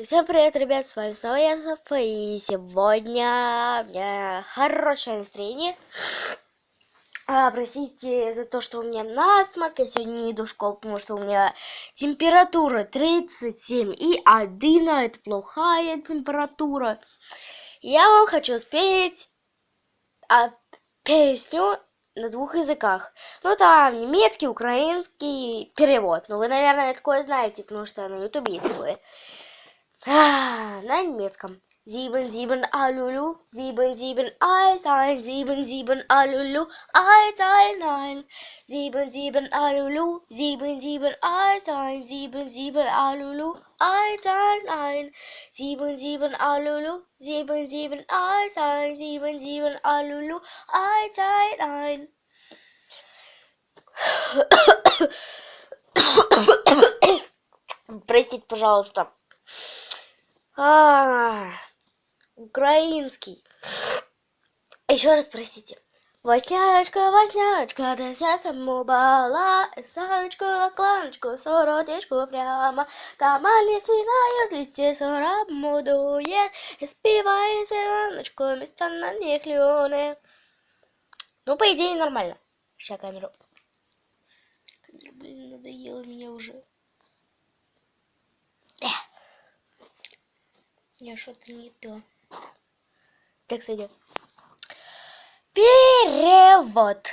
Всем привет, ребят, с вами снова я, Софа, и сегодня у меня хорошее настроение. Простите за то, что у меня насморк, я сегодня не иду в школу, потому что у меня температура 37,1, а это плохая температура. Я вам хочу спеть песню на двух языках. Ну, там немецкий, украинский, перевод. Ну, вы, наверное, такое знаете, потому что на ютубе есть такое. На немецком. 7, алюлю, 7, 1, 7, алюлю, 1, 7, алюлю, 7, 1, 7, алюлю, 1, 7, алюлю, 7, 1, 7, алюлю, 1. Простите, пожалуйста. Украинский. Еще раз спросите. Восняночка, Восняночка, ты вся самобала, саночку на кланочку, сородичку прямо, там лисина, если листья сораб дует, и спевает зеленочку, места на них лёны. Ну, по идее, нормально. Сейчас камеру. Камера, блин, надоела меня уже. Я что-то не то. Так сойдет. Перевод.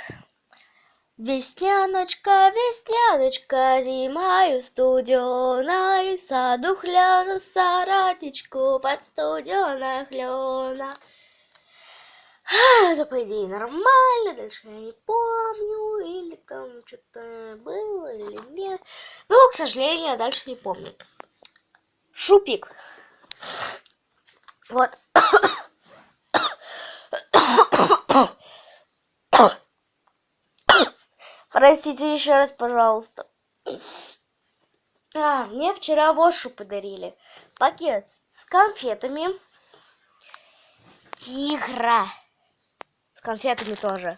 Весняночка, Весняночка, зимою студеной, саду хляну саратичку под студеной хлена. Это, по идее, нормально, дальше я не помню, или там что-то было, или нет. Но, к сожалению, я дальше не помню. Шупик. Вот. Простите еще раз, пожалуйста. Мне вчера Вошу подарили. Пакет с конфетами. Тигра. С конфетами тоже.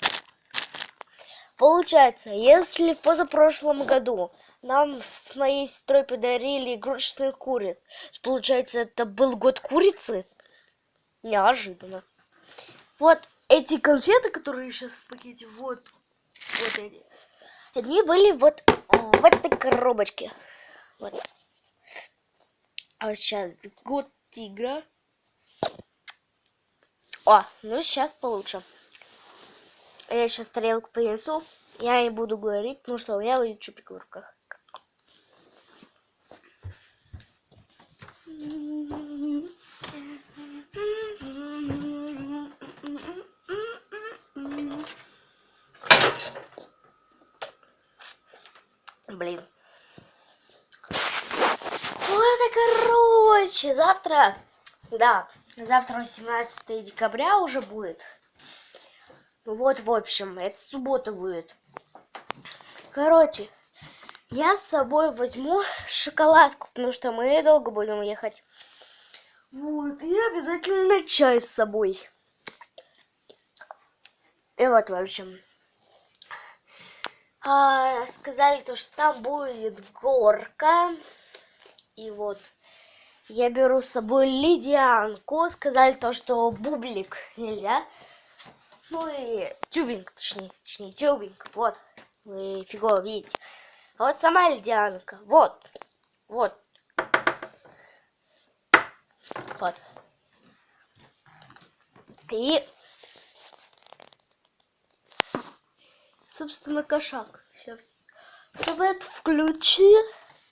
Получается, если в позапрошлом году нам с моей сестрой подарили игрушечных куриц, получается, это был год курицы? Неожиданно. Вот эти конфеты, которые сейчас в пакете, вот эти. Они были вот в этой коробочке. Вот. А сейчас год тигра. Ну сейчас получше. Я сейчас тарелку принесу. Я не буду говорить, потому что у меня будет чупик в руках. Блин. Вот, короче, завтра, завтра 18 декабря уже будет. Вот, в общем, это суббота будет. Короче, я с собой возьму шоколадку, потому что мы долго будем ехать. Вот, и обязательно чай с собой. И вот, в общем, сказали то, что там будет горка. И вот, я беру с собой ледянку. Сказали то, что бублик нельзя. Ну и тюбинг, точнее тюбинг. Вот, вы фигово видите. А вот сама ледянка. Вот. Вот. И, собственно, кошак. Сейчас это включи.